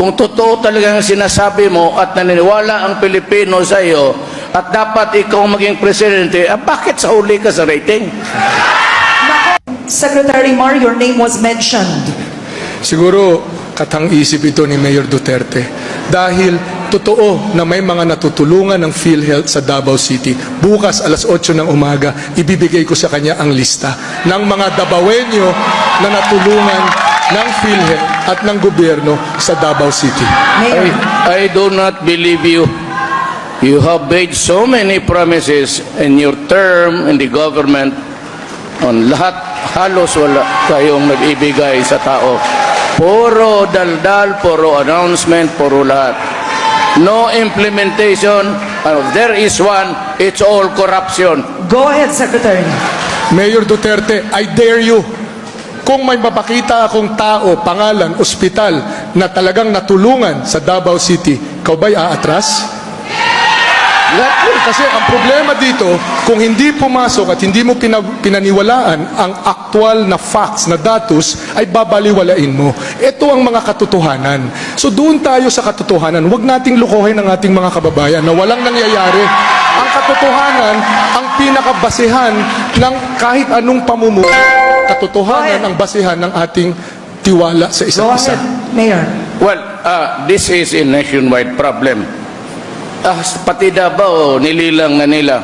kung totoo talagang sinasabi mo at naniniwala ang Pilipino sa iyo at dapat ikaw maging presidente, bakit sa huli ka sa rating? Secretary Mar, your name was mentioned. Siguro katang-isip ito ni Mayor Duterte dahil totoo na may mga natutulungan ng PhilHealth sa Davao City. Bukas alas 8 ng umaga, ibibigay ko sa kanya ang lista ng mga Davaoenyo na natulungan ng PhilHealth at ng gobyerno sa Davao City. Mayor. I do not believe you. You have made so many promises in your term in the government. On lahat, halos wala kayong nag-ibigay sa tao. Puro daldal, puro announcement, puro lahat. No implementation. There is one, it's all corruption. Go ahead, Secretary. Mayor Duterte, I dare you. Kung may mapakita akong tao, pangalan, ospital na talagang natulungan sa Davao City, ikaw ba'y aatras? Kasi ang problema dito, kung hindi pumasok at hindi mo pinaniwalaan ang aktual na facts, na datos, ay babaliwalain mo. Ito ang mga katotohanan. So doon tayo sa katotohanan. Huwag nating lukohin ang ating mga kababayan na walang nangyayari. Ang katotohanan, ang pinakabasehan ng kahit anong pamumuno. Katotohanan ang basehan ng ating tiwala sa isa't Go isa. ahead, Mayor. Well, this is a nationwide problem. Pati Davao, nililang na nila.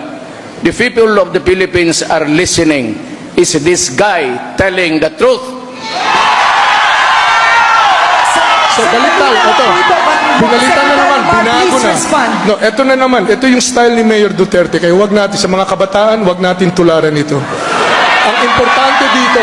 The people of the Philippines are listening. Is this guy telling the truth? So baliktad, ito. Pinalitan na naman, binago na. No, ito na naman. Ito yung style ni Mayor Duterte. Kaya wag natin, sa mga kabataan, wag natin tularan ito. Ang importante dito,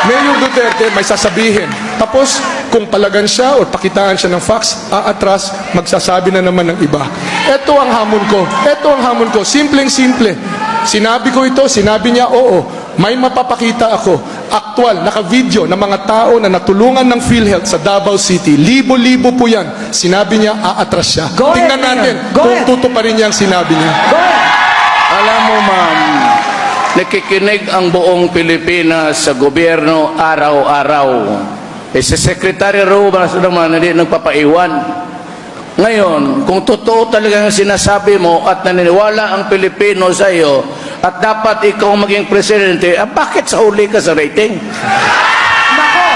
Mayor Duterte may sasabihin. Tapos, kung palagan siya o pakitaan siya ng facts, aatras, magsasabi na naman ng iba. Ito ang hamon ko. Ito ang hamon ko. Simpleng-simple. Sinabi ko ito, sinabi niya, oo. May mapapakita ako. Aktual, naka-video ng mga tao na natulungan ng PhilHealth sa Davao City. Libo-libo po yan. Sinabi niya, aatras siya. Tingnan natin kung tutuparin niya ang sinabi niya. Alam mo, ma'am, nakikinig ang buong Pilipinas sa gobyerno araw-araw. Si Secretary Robas naman hindi nagpapaiwan. Ngayon, kung totoo talagang sinasabi mo at naniniwala ang Pilipino sa iyo at dapat ikaw maging presidente, bakit sa huli ka sa rating? Nako,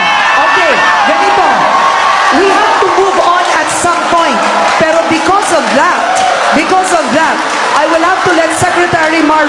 okay, ganito. We have to move on at some point. Pero because of that, I will have to let Secretary Mar